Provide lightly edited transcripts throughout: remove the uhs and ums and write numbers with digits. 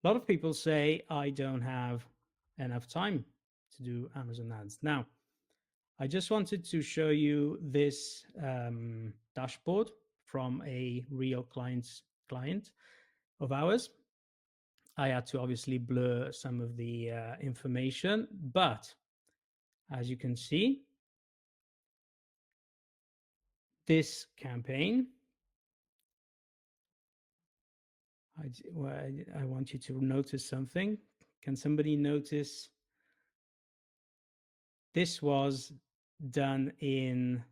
A lot of people say, I don't have enough time to do Amazon ads. Now, I just wanted to show you this dashboard from a real client of ours. I had to obviously blur some of the information, but as you can see, this campaign, I want you to notice something. Can somebody notice? This was done in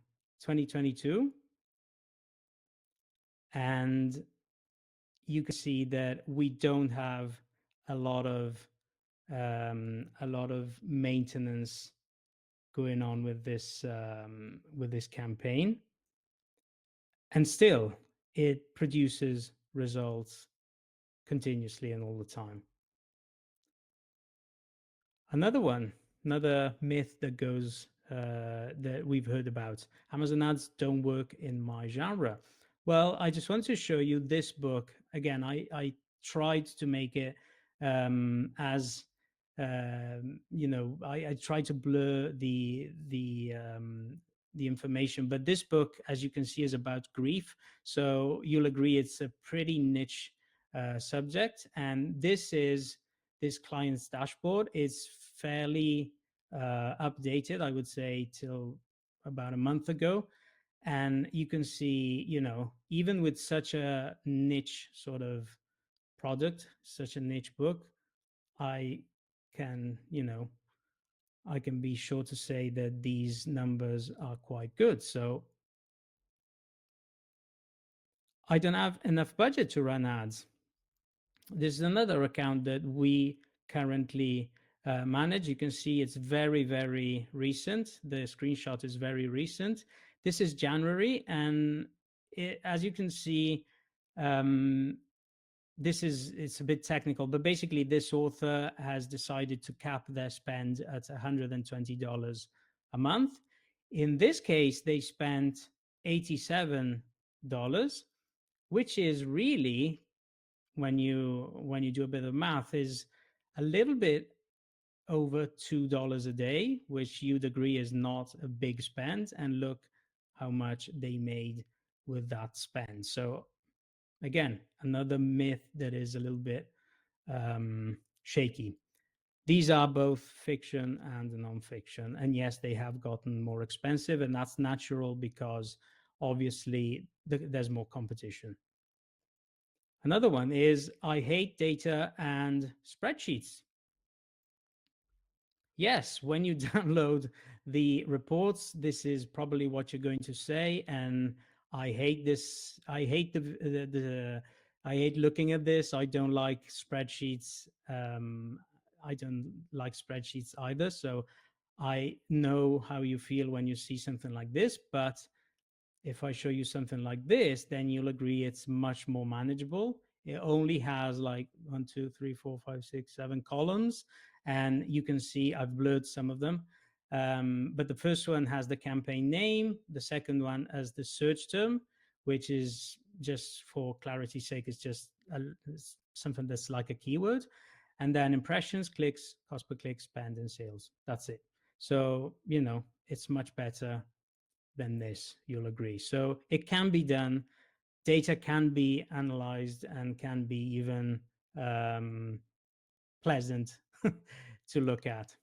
2022, and you can see that we don't have a lot of maintenance going on with this campaign, and still it produces results continuously and all the time. Another myth that goes that we've heard about: Amazon ads don't work in my genre. Well, I just want to show you this book again. I tried to make it as I tried to blur the information, but this book, as you can see, is about grief. So you'll agree it's a pretty niche subject, and this client's dashboard is fairly updated, I would say, till about a month ago. And you can see, even with such a niche sort of product, such a niche book, I can, I can be sure to say that these numbers are quite good. So I don't have enough budget to run ads. This is another account that we currently manage. You can see it's very, very recent. The screenshot is very recent. This is January, and as you can see, it's a bit technical, but basically this author has decided to cap their spend at $120 a month. In this case, they spent $87, which is really, when you do a bit of math, is a little bit over $2 a day, which you'd agree is not a big spend. And look how much they made with that spend. So again, another myth that is a little bit shaky. These are both fiction and non-fiction, and yes, they have gotten more expensive, and that's natural because obviously there's more competition. Another one is, I hate data and spreadsheets. Yes, when you download the reports, this is probably what you're going to say. And I hate this. I hate I hate looking at this. I don't like spreadsheets. I don't like spreadsheets either. So I know how you feel when you see something like this. But if I show you something like this, then you'll agree it's much more manageable. It only has like 1, 2, 3, 4, 5, 6, 7 columns. And you can see I've blurred some of them. But the first one has the campaign name. The second one has the search term, which is, just for clarity's sake, it's just something that's like a keyword. And then impressions, clicks, cost per click, spend, and sales. That's it. So, it's much better than this, you'll agree. So it can be done. Data can be analyzed and can be even pleasant to look at.